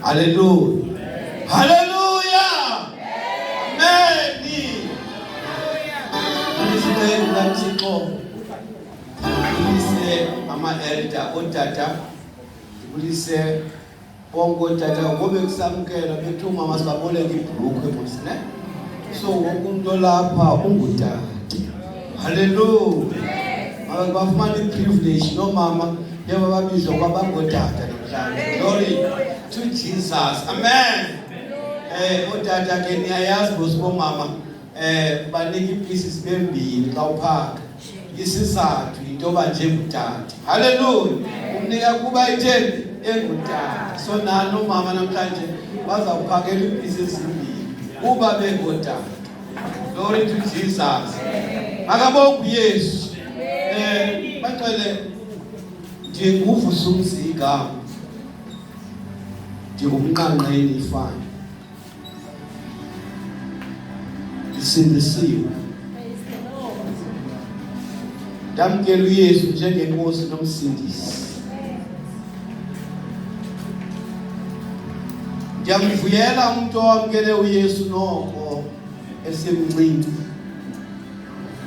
Hallelujah. Hallelujah. Amen. Isicelo laMthixo. Ulise ama-elder otata. Ulise bonke otata ngobe kusamkela bethu mama sibaboleka ibhruku mos ne. So wonke umuntu olapha ungutata. Hallelujah. Bafumana i-privilege no mama yaba babizwa kwabangotata namhlanje. Glory to Jesus. Amen. Otata ke niyayazi ngosibo mama banika i-pieces bembili xa uphaka. Isizathu into ba nje ngutata. Hallelujah. Umnika kuba itheni engutata. So nalo mama namhlanje bazawuphakela i-pieces ezimbili kuba bengotata. Glory to Jesus. Akabonga uYesu. Baxele ndinguvusa umzika. Ndingumnqanqeni ifana. Isindisiwe. Ndamkela uYesu njengenkosi nomsindisi. Ndiyamvuyela umuntu owamkele uYesu noko esemncinci.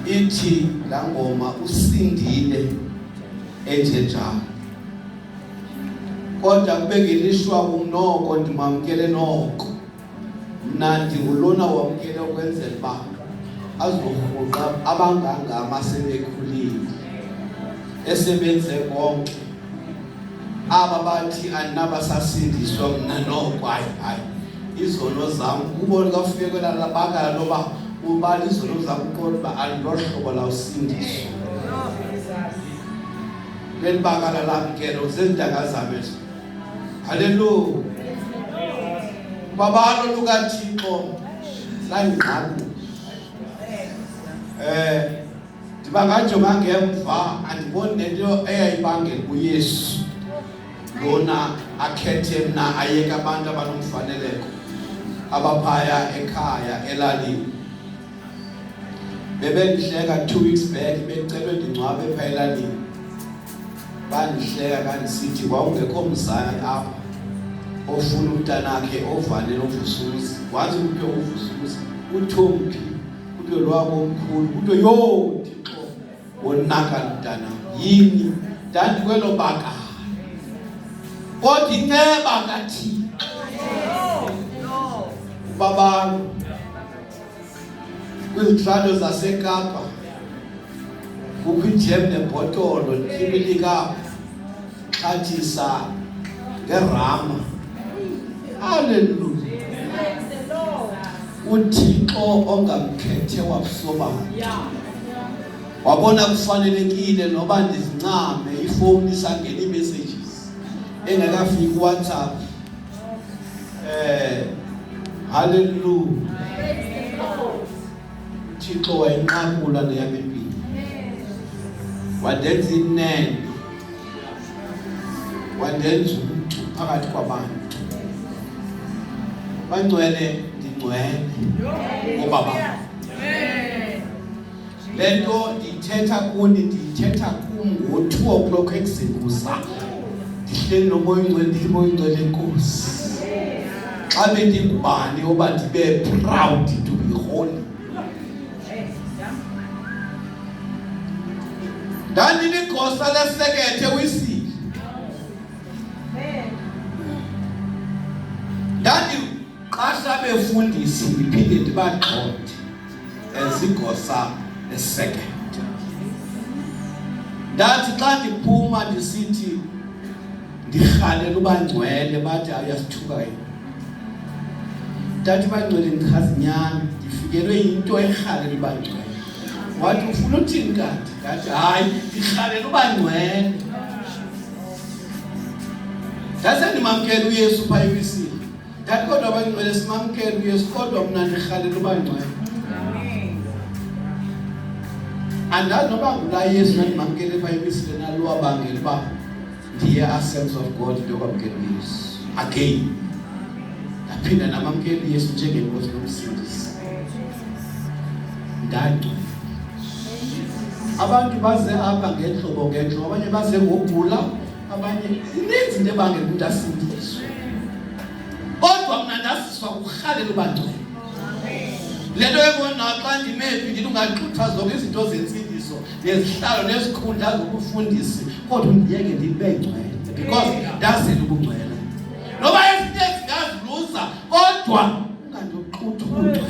Ithi la ngoma usindile enjenjalo. Kodwa kube ngelishwa umnoko ndimamkele noko. Mna ndingulona wamkele ukwenzela uba azohuqa abangangama sebekhulile esebenze konke. Aba bathi andinabasasindiswa mna noko hayi izono zam kubona kafike kwela labakala loba ubali izono zam kodwa andinohlobo la usindiswa. Lelibakala lamkelo zendaka zami ezo. Hallelujah. Babalo lukaThixo langqaku. Ndibangajonga ngemva andiboni nento eyayibangela kuYesu. Lona akhethe mna ayeka abantu abanomfaneleko abaphaya ekhaya elalini. Bebendihleka 2 weeks back becelwe ndingcwabe ephaya elalini. Bandihleka kandisithi kwakungekho mzali apha ofuna umntanakhe ovalele uvusuzi. Wathi umuntu ovusuzi uThompi umuntu lwabo omkhulu umuntu yo Thixo wonakala mntana yini ndandi kwelo baka kodwa inceba kathi baba kwizithando zaseKapa kukho ijem nebhotolo ndikhibilika xhathisa ngerama. Hallelujah. uThixo ongamkhethe wabusobala wabona kufanelekile noba ndizincame ifoni isangena i-messages engakafiki WhatsApp. Hallelujah. Uthixo wayinqakula neyam impilo wadenza inene wadenza umuntu phakathi kwabantu. Bangcwele ndingcwele ngobaba. Lento ndithetha kuni ndithetha kum ngo-2 o'clock ekusekusa. Ndihleli nomoya oyingcwele ndithi moya oyingcwele Nkosi. Xa bendingubani oba ndibe proud to be holy. Ndandiligosa lesekethe wisile. Ndandixhasha befundisi ndiphinde ndibagxothe ezigosa lesekethe. Ndathi xa ndiphuma ndisithi ndirhalela ubangcwele bathi ayasithuka yena. Ndathi bangcwele ndichazinyana ndifikelwe yinto erhalela ubangcwele. Wathi ufuna uthini kanti? Ndathi hayi ndirhalela ubangcwele. Ndase ndimamkela uYesu phaa ewisile. Ndathi kodwa abangcwele simamkela uYesu kodwa mna ndirhalela ubangcwele. Andazi noba ngula Yesu nandimamkele phaa ewisile nalo wabangela uba ndiye Assemblies of God into yokwamkela uYesu. Again ndaphinda namamkela uYesu njengenkosi nomsindisi. Ndangcwele. Abantu baze apha ngehlobo abanye baze ngogula abanye ininzi into ebangela umuntu asindiswe. kodwa mina ndasiswa ukuhalela ubangcwele. Le nto ebona xa ndimephi ndithi ungaxutha zonke izinto zensindiso nezihlalo nezikhundla zokufundisi kodwa ndiyeke ndibe ngcwele because ndazela ubungcwele. Noba izinto ezingaziluza kodwa ungandoxutha ubungcwele.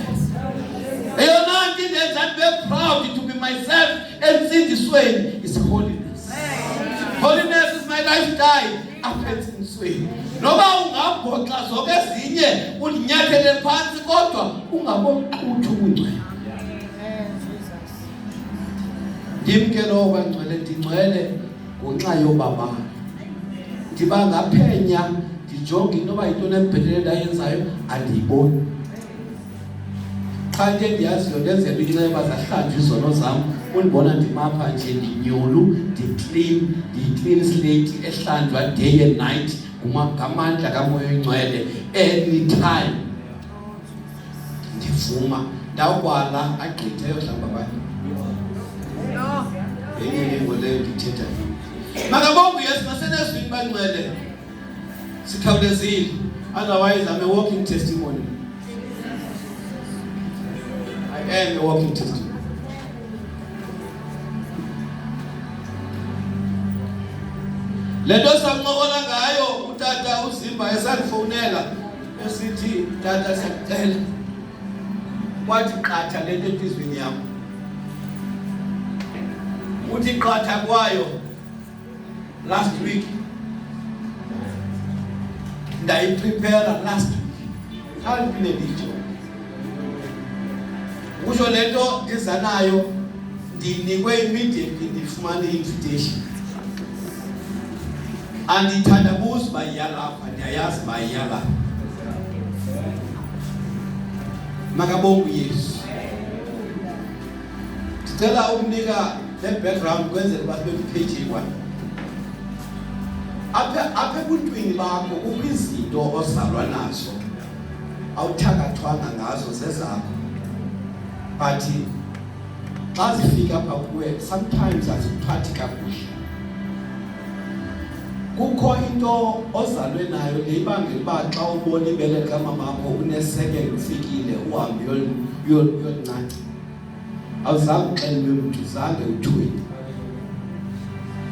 Eyona nto indenza ndibe proud to be myself entsindisweni is holiness. Holiness is my lifestyle apha entsindisweni. Noba ungabhoxa zonke ezinye ulinyathele phansi kodwa ungaboxutha ubungcwele. Ndimke lowo bangcwele ndingcwele ngenxa yobaba. Ndiba ngaphenya ndijonge noba yintoni ebhetele ndayenzayo andiyiboni. Xa nje ndiyaziyo ndenzela inceba zahlanjwa izono zam undibona ndimapha nje ndinyulu ndiclean slate ehlanjwa day and night ngamandla kaMoya Oyingcwele anytime. Ndivuma ndakwala agqithe yohlamba abantu. Enye ngole ndithetha. Makabonge Yesu nasenezwini bangcwele. Sikhawulezile otherwise I'm a walking testimony. I am a walking testimony. Lento sanqokola ngayo utata uZimba esandifonela esithi tata siyakucela kwathi qatha lento enhlizweni yami. Uthi qatha kwayo last week ndayiprepare last week. Alipine ndicho kusho lento ndizanayo ndinikwe immediately ndifumane invitation. Andithandabuza bayalapha ndiyayazi bayalapha. Makabonge Yesu. Ndicela ukunika le background kwenzela babe page 1. Apha ebuntwini bakho kukho izinto ozalwa nazo awuthakathwanga ngazo zezakho. But xa zifika apha kuwe sometimes aziphathi kakuhle. Kukho into ozalwe nayo leyibangela uba xa ubona ibele likamakho unesekelo ufikile uhambe yoncanca. Awuzange uxelelwe mntu zange uthweni.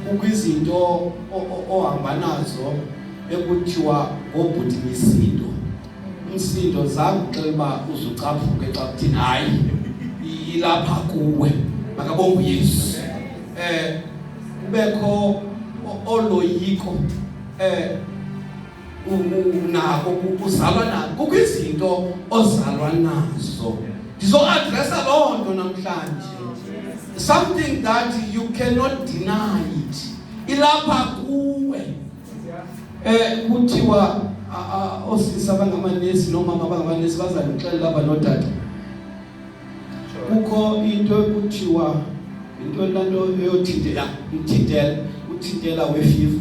Kukho izinto ohamba nazo ekuthiwa ngobhuti misindo. Umsindo zange uxelelwe uba uzucaphuke xa kuthini hayi ilapha kuwe. Makabonge Yesu. Kubekho oloyiko unako uzalwa nako. Kukho izinto ozalwa nazo. Ndizo-adressa loo nto namhlanje. Something that you cannot deny it. Ilapha kuwe. Kuthiwa osisi abangamanesi nomama abangamanesi bazanixelela lapha notata. Kukho into ekuthiwa into lanto eyothintela uthintela wefiva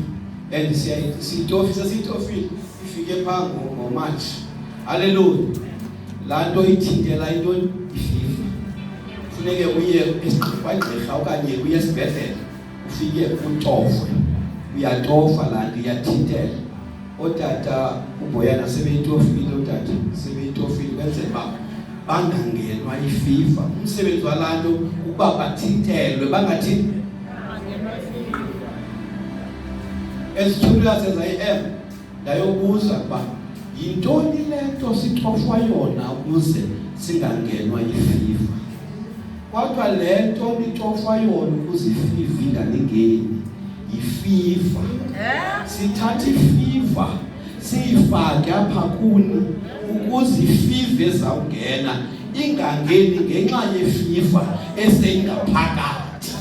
and siyitofile ifike phaa ngoMarch. Hallelujah. Laa nto ithintela into ifiva funeke uye kwagqirha okanye uye esibhedlele ufike utofwe. Uyatofa laa nto iyathintela. Otata uBoyana sebeyitofile otata sebeyitofile kwenzela uba bangangenwa ifiva. Umsebenzi walaa nto ukuba bathintelwe bangathini. As as I am ndayobuza uba yintoni le nto sitofwa yona ukuze singangenwa ifiva. Kodwa le nto nitofwa yona ukuze ifiva inganingeni yifiva. Sithatha ifiva siyifake apha kuni ukuze ifiva ezawungena ingangeni ngenxa yefiva eseyingaphakathi.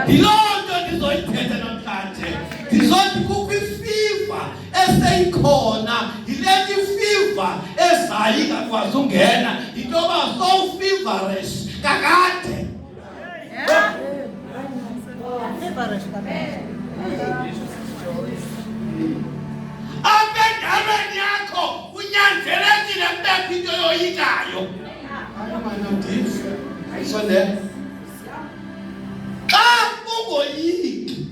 Yiloo nto ndizoyithetha namhlanje. Ndizothi kukho ifiva eseyikhona yile ifiva ezayo ingakwazi ungena into yoba so feverish kakade. Apha endaweni yakho unyanzelekile kubekho into yoyikayo. Ayisonde xa ungoyiki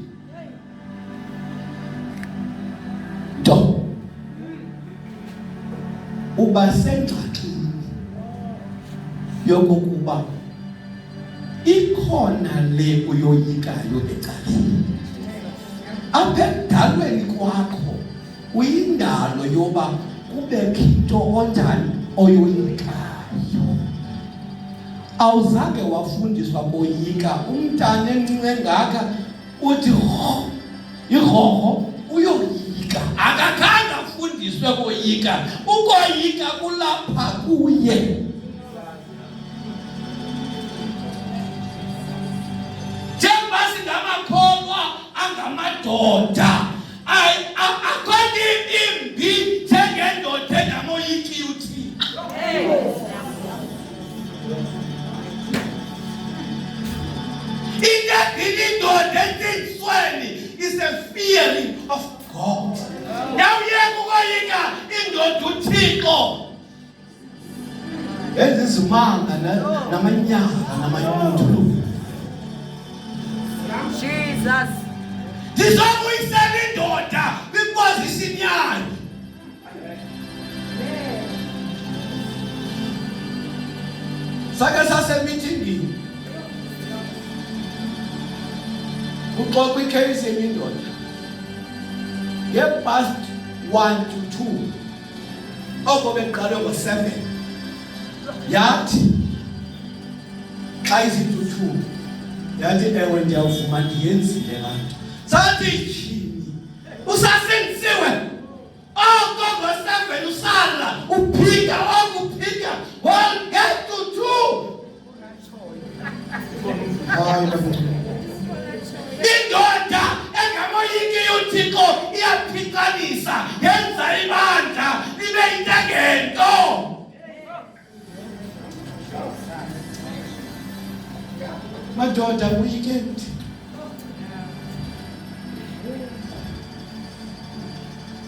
uba sengxakini yokokuba ikhona le uyoyikayo ecaleni. Apha ekudalweni kwakho uyindalo yoba kubekho into onjani oyoyikayo. Awuzange wafundiswa koyika. Umntana encinci engaka uthi ihoho uyoyika. Akakhange afundiswe koyika. Ukoyika kulapha kuye. Njengoba singamakholwa angamadoda akhona imbi njengendoda engamoyiki uThixo. Indoda esithweni is a fearing of God. Yawuyeka ukoyika indoda uThixo. Ezizimanga namanyanga namanyuthu. Jesus. Ndizokuyisela indoda kwiposition yayo. Sake sasemeetingini. Uxoxa icase yemindoda. Past 1 to 2. Oko beqale ngo7. Yathi xa izinto 2. Yathi ewe ndiyavuma ndiyenzile lanto. Sathi chini. Usasenziwe. Oko ngo7 usala uphinda okuphinda 1 get to 2. Hayi. Indoda engamoyiki uThixo iyaphikanisa yenza ibandla libe intengento. Madoda weekend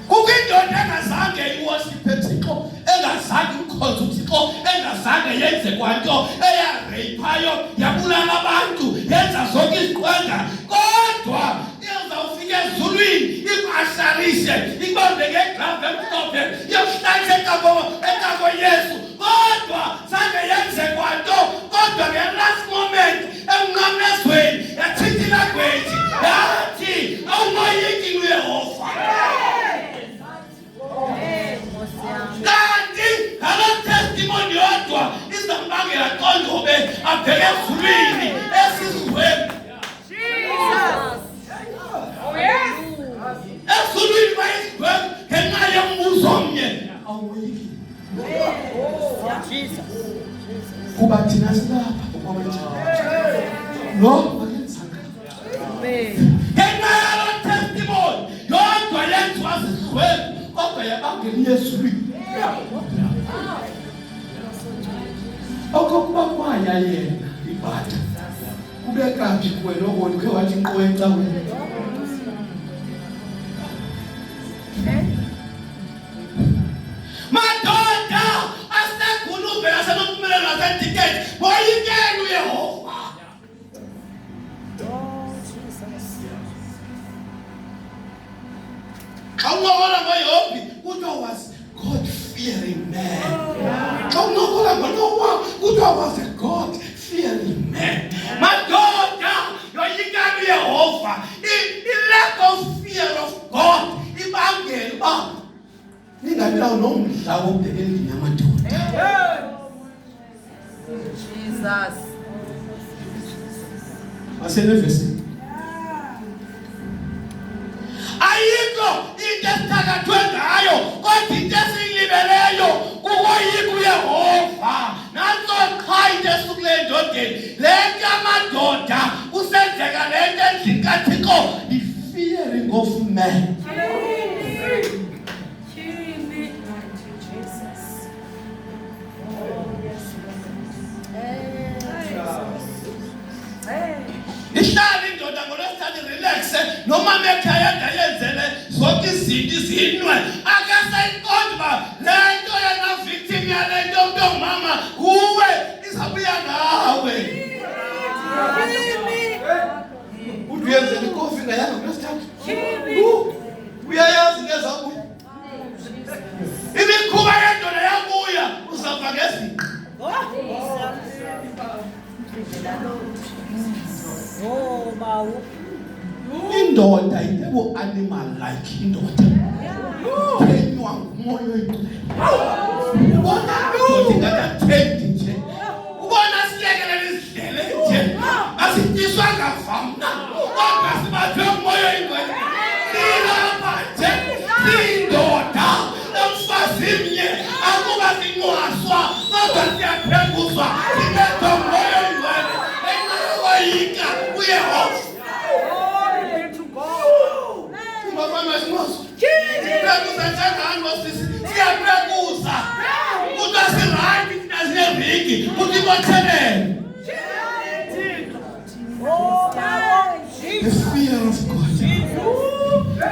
kukwindoda engazange iworshiphe Thixo, engazange ikhonze uThixo, engazange yenze kwanto, eyareyiphayo yabulala abantu, yenza zonke iziqwenga, kodwa izawufika ezulwini ikwasharishe ibambe ngegrave emhlophe yokuhlalisa ekako Yesu, kodwa zange yenze kwanto, kodwa nge-last moment emnqamlezweni yathithila gwethi yathi awumoyiki uYehova. Kanti ngalo testimony yodwa izambangela qondobe abheke ezulwini esizweni. Jesus. Oh yes. Ezulwini bayizigweba ngenxa yombuzo omnye. Awumoyiki. Jesus. Kuba thina silapha ukwamajama. Lo akenzanga. Amen. Ngenxa yalo testimony yodwa yenziwa zizigweba kodwa yabangela ezulwini. Okokuba kwaya yena ibhatha kube kanti kuwe lokho ukhe wathi inqo ecaweni. Madoda asekhulube asenophumelelo asedikeni boyikeni uYehova. Awungola ngoYobi kuthiwa was God fearing man. Awungola ngoNoah kuthiwa was a God fearing man. Madoda yoyikani uYehova. The lack of fear of God ibangela uba ningabilawo nomdla wokubheka endlini yamadoda. Jesus. Asenevesi. Ayikho into esithakathwe ngayo kodwa into esiyilibeleyo kukoyika uYehova. Nanso qha into esukule endodeni le nto yamadoda kusenzeka le nto endlini kaThixo, the fearing of man. Ihlala indoda ngolwesithathu relax noma mekhaya yenzele zonke izinto izinwe akasayiqonda uba le nto yena victim yale nto umntu ongumama kuwe izabuya ngawe. Uthi uyenzela ikofi ngayanga ngolwesithathu uyayazi ngezabuya imikhuba yendoda animal like indoda. Phenywa ngumoya oyingcwele. Ubona indoda ingathathendi nje. Ubona silekelela izidlele nje. Asityiswa ngavamna. Kodwa sibathwe ngumoya oyingcwele. Silapha nje. Indoda emfazimnye akuba sincwaswa kodwa siyaphenguzwa sinetho ngumoya oyingcwele. Enqawoyika uYehova. Mama sincwaswa. Siyaphekuza njengani ngosisi? Siyaphekuza. Kodwa sirayini thina sineviki. Uthi bothelele. The fear of God.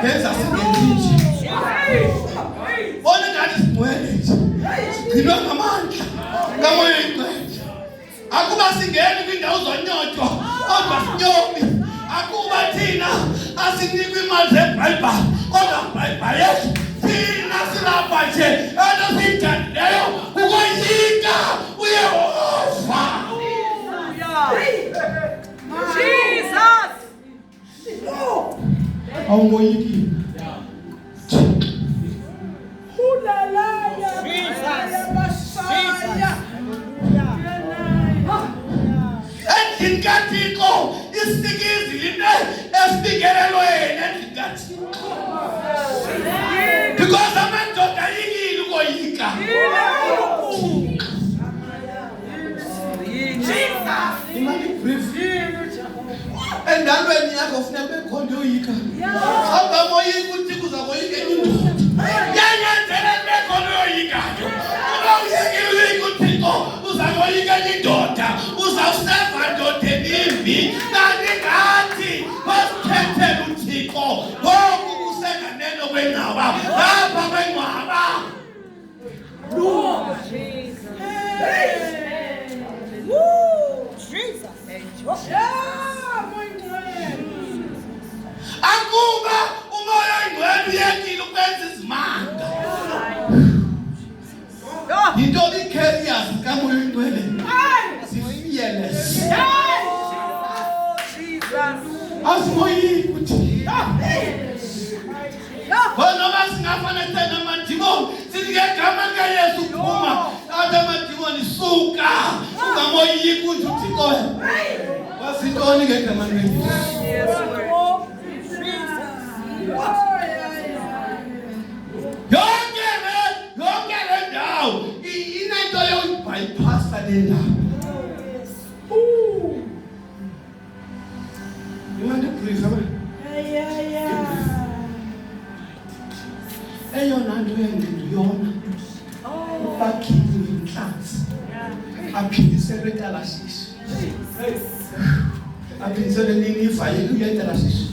Yenza singenzi. Bona ngathi sigcwele nje. Sigcinwa ngamandla. Kamoya oyingcwele. Akuba singeni kwindawo zonyotywa kodwa sinyomi. Akuba thina asinikwe imali zeBhayibheli kodwa iBhayibheli yethu thina silapha nje ento siyithandileyo ukoyika uYehova. Jesus. Awungoyiki. Endlini kaThixo isikizi linto esibikelelwe yena endlini kaThixo. Because amadoda yikile ukoyika. Imali brief. Endalweni yakho ufuna bekhona uyoyika. Hamba moyika uthi kuzakoyika indoda. Yanyanzela bekhona uyoyika. Uma uyekile uThixo uzakoyika indoda. Uzawuseva ndoda embi. Kanti ngathi basikhethela uThixo. Ngoku kusenganeno kwenqaba. Lapha kwenqaba. Akuba umoya oyingcwele uyekile ukwenza izimanga. Into carriers kamoya oyingcwele. Fearless. Asimoyiki uthi. Bonoma singafana thina amadimoni sithi ngegama likaYesu uphuma. Athi amadimoni suka. Ungamoyiki uthi uThixo. Wasintoni ngegama likaYesu? Yonke le ndawo inento yokubypassa le ndawo. You want to breathe, man? Eyona nto yona ubakhile inhlanzi aphindiselwe eTalashishi. Aphindiselwe nini ivayeli uyeTalashishi.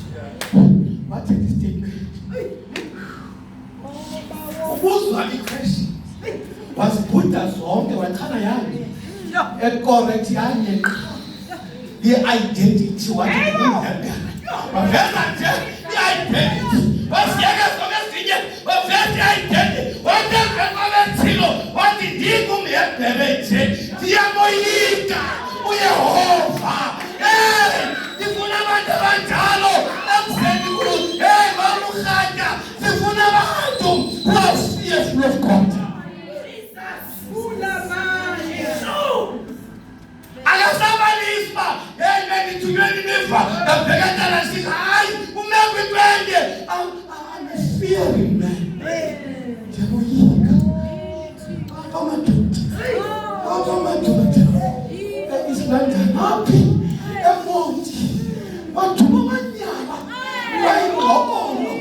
What is the statement? Ubuzwa iquestion. Wazibhuda zonke waqala yani. Correct yani. The identity what is the waveza nje i-identity. Wasiyeke zonke ezinye waveza i-identity. Wateveza lethilo wathi ndikumyebhele nje. Ndiyamoyika uYehova. Ndifuna abantu abanjalo ekuseni kulo. Bamurhatya. Sifuna abantu who are fearful of God. Akasabaliswa. Ngithunyweni niva. Ngabhekana sithi hayi umekwe kwende. I'm a fearing man. Ndiyamoyika. Amadoda. Isilandana happy. Emonti. Wathuma amanyala. Wayingqokolo.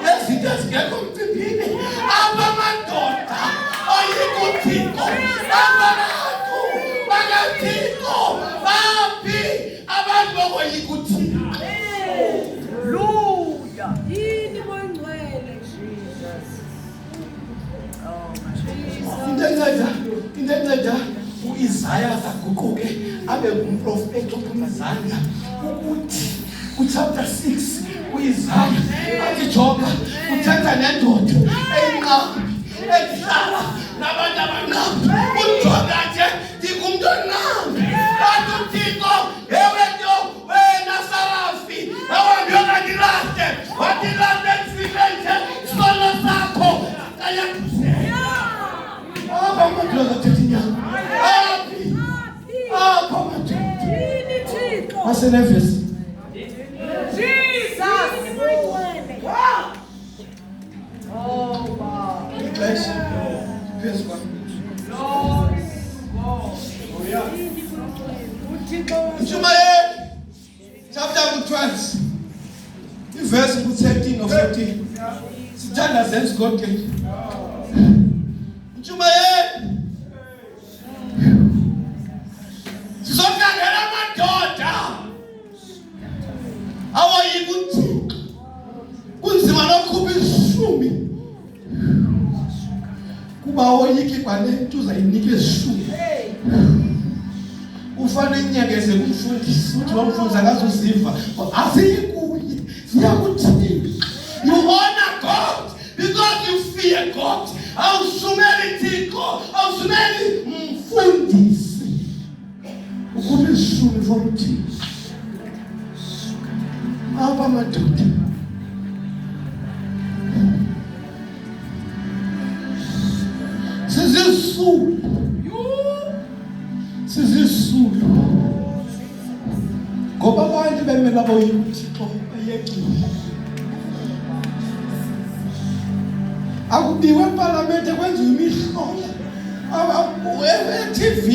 Ezinto ezingekho mcimbini. Abamadoda. Oyika uThixo. Abantu bakaThixo. Baphi abantu bokoyika uThixo. Hallelujah. Yini bongcwele Jesus. Into enceda uIsaya zaguquke abe ngumprofeti ophuma izandla ukuthi kuchapter 6 uIsaya athi Jonga uthatha nendoda eyinqaba ehlala nabantu abanqaba uJonga nje ndingumuntu onqaba kanti uThixo ewe nto wena Sarafi awambiwa kandilahle wathi Kulozothetha inyanga. Apha madoda. Asenevesi. Mchumayeli chapter 12 verse 13 or 14 sithanda sense God ke Mchumayeli sizokhangela amadoda awayikuthi kunzima nokukhupha isishumi kuba oyiki kwanento uzayinika isishumi ufane inyangeze kumfundisi uthi wamfunza akazoziva asiyikuye siyakuthini you honor God because you fear God awusumeli Thixo awusumeli mfundisi ukuba isishumi for Thixo apha madoda sizisulu ngoba abantu bemela boyikuthixo bayekile akubiwe eParliament kwenziwe imihlola eTV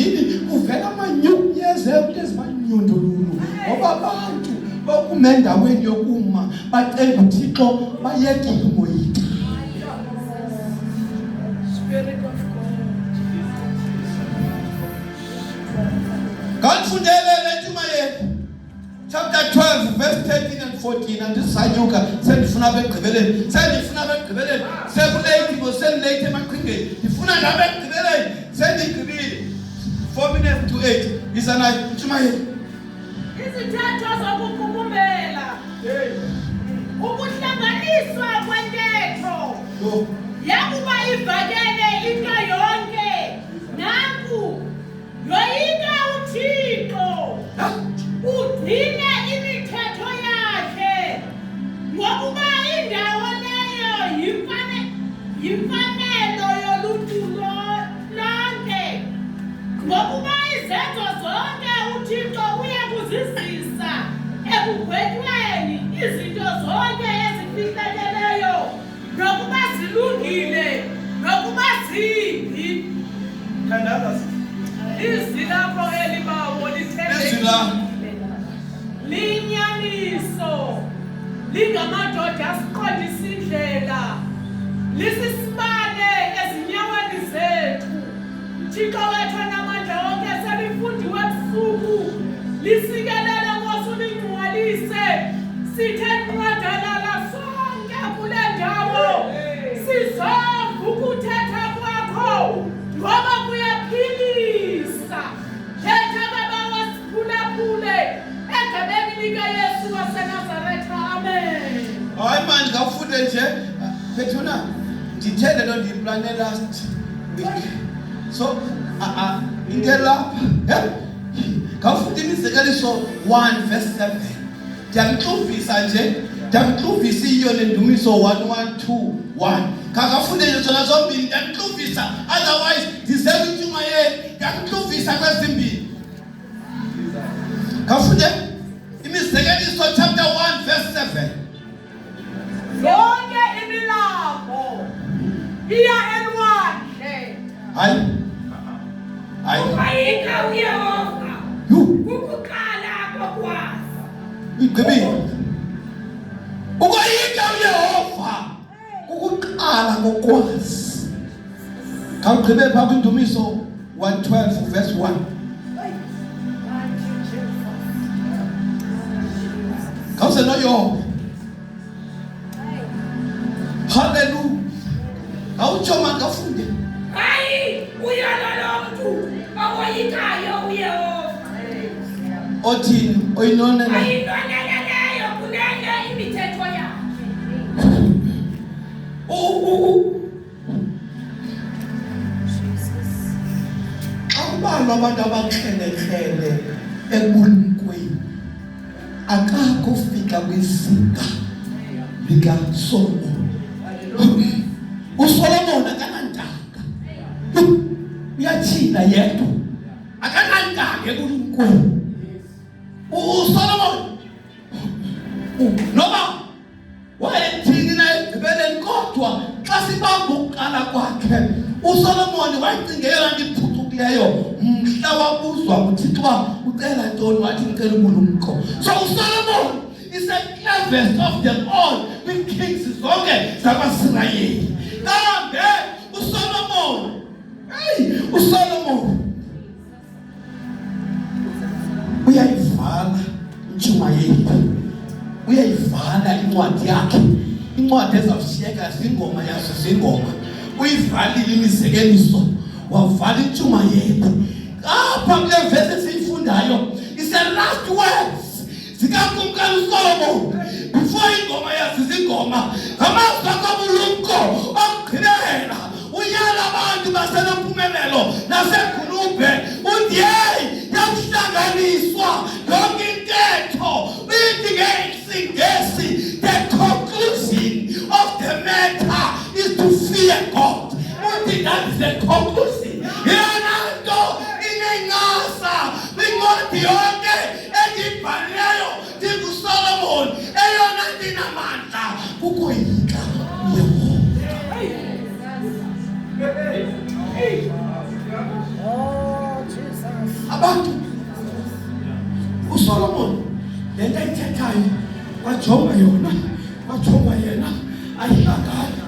uvela amanyunyeze ezimanyundululu ngoba abantu bokumendaweni yokuma bacela uThixo bayekile umoyika Kanfundelele Mchumayeli chapter 12 verse 13 and 14 andisanyuka sendifuna begqibeleni sekulate bo senilate emaqhingeni ndifuna ngabe egqibeleni sendigqibile 4 minutes to 8 isana Mchumayeli izithathu zokuqukumbela ukuhlanganiswa kwentetho yakuba ivakele into yonke naku yoyika uThixo ugcine imithetho yakhe ngokuba indawo leyo yimfanelo yoluntu lonke ngokuba izenzo zonke uThixo uyakuzizisa ekugwetyweni izinto zonke ezifihlakeleyo nokuba zilungile nokuba zimbi Thandaza izilapho elibawo linyaniso lingamadoda asiqondisa indlela lisisibane ezinyaweni zethu Thixo wethu namandla wonke selifundiwe ebusuku lisikelele ngosulingcwalise sithe nqwadalala sonke kule ndawo sizova ukuthetha kwakho ngoba kuyaphilisa thetha baba wasiphulaphule egebeni lika Yesu waseNazaretha amen hayi manje kafunde nje bethuna ndithele lo ndiplane last week so into lapha kafunde imizekeliso 1 verse 7 ndiyamxuvisa nje ndiyamxuvisa iyo lendumiso 1:1 kakafunde nje zona zombili ndiyamxuvisa otherwise ndizenza Mchumayeli ndiyamxuvisa kwezimbili kafunde imizekeliso chapter 1 verse 7 yonke imilambo iya elwandle hayi ukayika uYehova ukuqala kokwazi igqibile ukayika uYehova ukuqala kokwazi kawugqibe pha kwindumiso 1:12 verse 1 kawuse noYehova hallelujah awuchoma kafunde hayi uyalalo mntu awoyikayo uYehova othini oyinonela ayinoneleleyo kunenye imithetho yakhe abantu abaxhelekrele ebulumkweni akakho fika kwizinga likaSolomon uSolomon akanantanga uyaphinda yedwa akanankange kuNkulunkulu. uSolomon noma wayethini na egqibeleni, kodwa xa sibamba ukuqala kwakhe uSolomon wayicingela ngiphucukileyo mhla wabuzwa uThixo uba ucela ntoni, wathi ngicela ubulumko. So uSolomon is the cleverest of them all kwi-kings zonke zamaSirayeli. Kambe uSolomon uyayivala intshumayeli, uyayivala incwadi yakhe, incwadi ezawushiyeka zingoma yazo zingoma. Uyivalile imizekeliso, wavala intshumayeli. Apha kule vesi esiyifundayo is the last words zikakumkani uSolomon before ingoma yazo zingoma. Ngamazwi akabulumko okugqibela uyala abantu basenempumelelo naseGulube uthi hey, yakuhlanganiswa yonke intetho. Uyithi ngeSingesi, the conclusion of the matter is to fear God. Uthi that is the conclusion. Yena nto inencasa kwincwadi yonke engibhalileyo ndinguSolomon, eyona ndinamandla kukoyika uYehova. Abantu uSolomon lento ayithethayo wajonga yona, wajonga yena ayihlangani,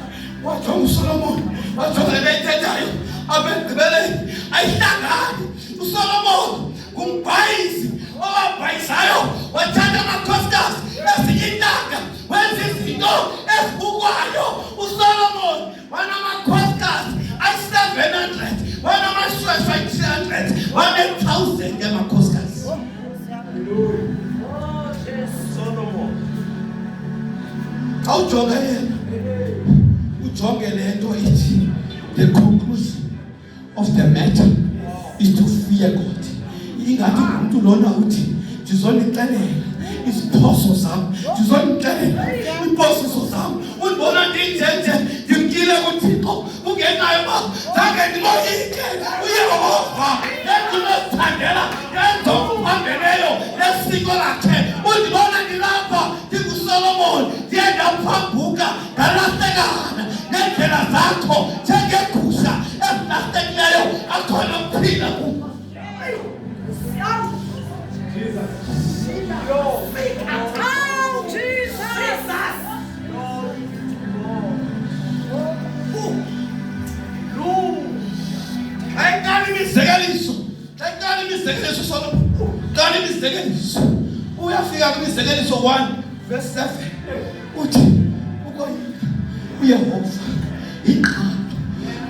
wajonga uSolomon wajonga lento ayithethayo abegqibeleni ayihlangani. uSolomon ngumbhayisi owabhayisayo, wathanda amakhosikazi ezinye intanga, wenza izinto ezibukwayo. uSolomon wanamakhosikazi ayi-700, wanamashweshwe ayi-300, 1,000 yamakhosikazi. Awujonge yena, ujonge lento ithi the conclusion of the matter is to fear God. Ingathi umuntu lona uthi ndizonixelela iziphoso zami, ndizonixelela iimposiso zami. Undibona ndinjenje ndimkile kuThixo ungenayo ma zange ndimoyike uYehova endinozithandela yenza okuphambeleyo nesiko lakhe. Undibona ndilapha ndinguSolomon ndiye ndaphambuka ndalahlekana neendlela zakho njengegusha ezilahlekileyo, akhona ukuphila kuba. Imizekeliso Solomon, qala imizekeliso. Uyafika kwimizekeliso 1 verse 7 uthi ukoyika uYehova iqando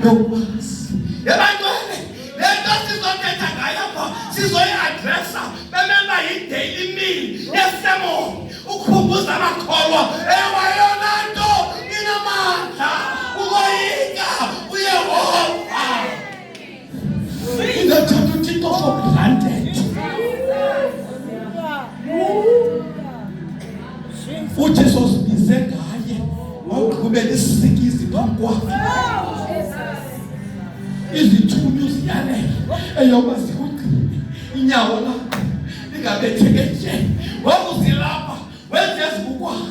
lokwazi. Yabantwana, lento sizothetha ngayo apha sizoyi-adressa bememba yi-daily meal yesermon, ukukhumbuza amakholwa yona nto inamandla ukoyika uYehova. Ingathatha uThixo for granted. uJesu sibize ngaye waqhubela isikizi phambi kwakhe. Izithunywa ziyalela eyoba zikugcine inyawo lakho lingabetheke nje. Wakuzilapha wenza ezibukwayo,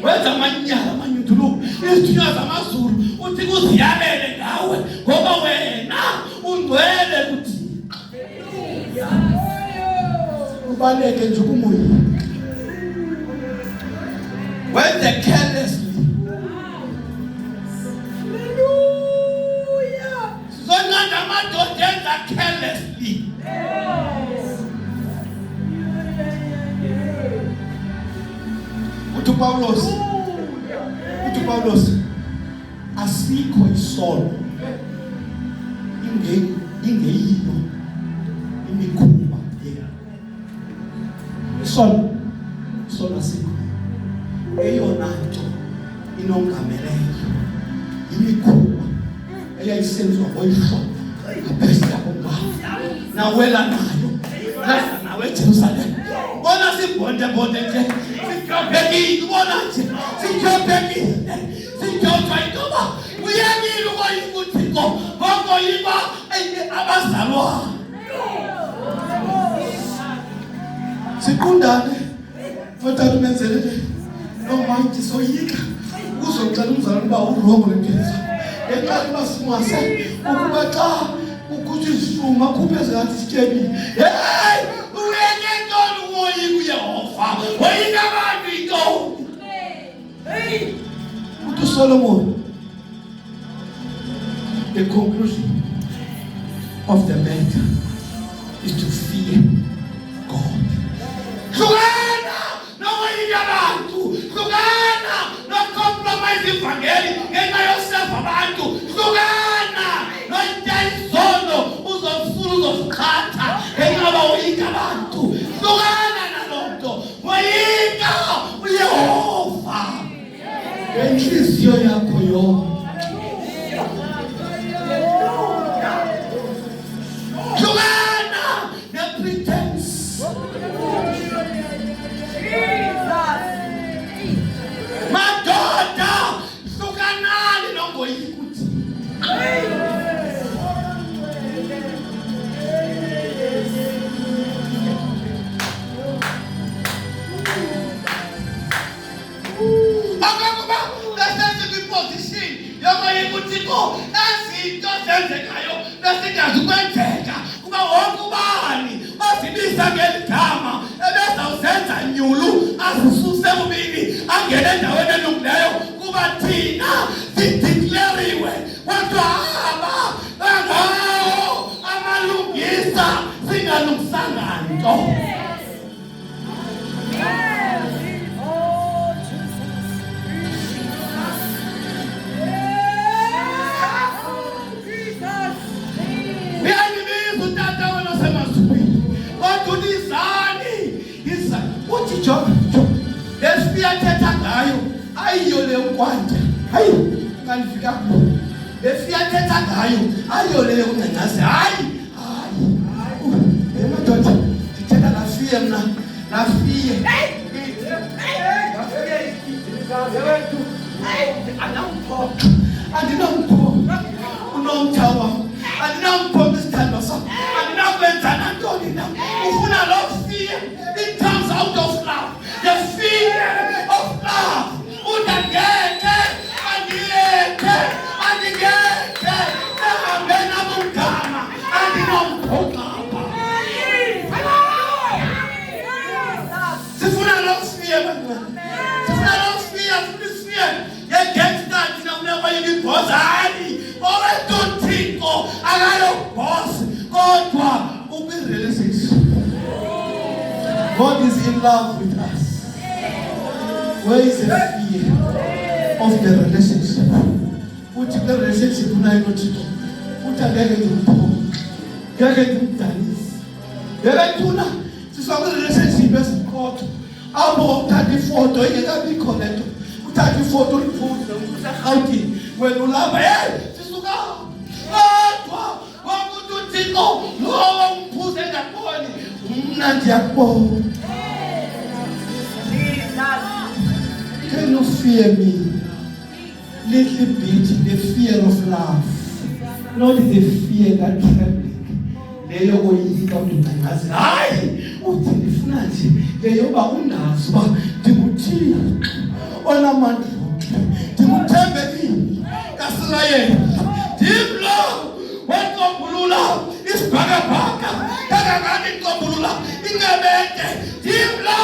wenza amanyala amanyunduluko, izithunywa zamazulu uthi kuziyalele ngawe ngoba wena ungcwele kuThixo. Ubaleke nje kumoya wenze carelessly. Hallelujah. Zonanda amadoda enza carelessly. Uthi Paulos asikho isono ingeyiyo imikhuba yena. Isono asikho. Eyona nto inongameleyo imikhuba eyayisenziwa ngoyihlobo ngaphezu komama nawela nayo lasa nawe eJerusalem. Bona sibonde nje sikhaphelile, ubona nje sikhaphelile, sikhapha intoba uyamile ukoyika uThixo ngokoyiba abazali bazalwane. Siqondane mfowethu umenzele noma ngisoyika uzocela umzalwane ba urongo lempilo. Eqala masimase ukuba xa ukuthi isifuma khuphe ezathi sitshebile. Hey, uyeke ntoni umoyika uYehova? Wayika abantu intoni? Hey, uthi Solomon, the conclusion of the matter is to fear God. Hlukana nomoyika abantu, hlukana no-compromise ivangeli ngenxa yosefa abantu, hlukana no-intelizono uzofuna uzosiqhatha ngenxa yomoyika abantu, hlukana nalonto, moyika uYehova ngenhliziyo yakho yonke. Hlukana ne-pretense. Madoda, hlukanani nomoyika uthi. Akakuba bese kwiposition yomoyika uthi ko ezinto zenzekayo besingazi ukwenzeka kuba wonke ubani ozibisa ngeligama ebezawuzenza nyulu azisuse kubini angene endaweni elungileyo kuba thina sideclariwe kodwa angawo amalungisa singalungisanga nto. Lesiyathetha ngayo ayiyo le nkwanda, hayi ngalifika kulo. Lesiyathetha ngayo ayiyo le unengazi, hayi emadoda ngithetha lafiye mna lafiye. Andinampho unomthawa, andinampho isithando sakho, andinakwenza nantoni na. Ufuna lo fear, it comes out of love. The fear of love. Unangeke, andiyeke, nahambena mungama, andinomphoqapha. Sifuna lo fear, bantwana. Sifuna lo fear, fear. Yegangsta thina unaba yibhozani. Owetuthiko akayobhosi kodwa ukwi-relationship. God is in love with us. Where is the fear of the relationship? Uthi the relationship unayo noThixo. Uthi angeke ngimphonge, ngeke ngimdanise. Ngeke thuna siswa relationship esiqotho. Abo uthatha ifoto ingekabikho lento. Uthatha ifoto uliphuze useGauteng wena ulapha sisuka. Kodwa wakuthi uThixo lo umphuze ngakoni mna ndiyakubona. Can you fear me? Little bit, the fear of love, not the fear that trembling. Leyo koyika udungazi. Hayi, uthi ndifuna nje leyoba undazi ba ndikuthini onamandla ndikuthembekile kaSirayeli ndimlo wenkombulula isibhakabhaka kangangani inkombulula ingabende ndimlo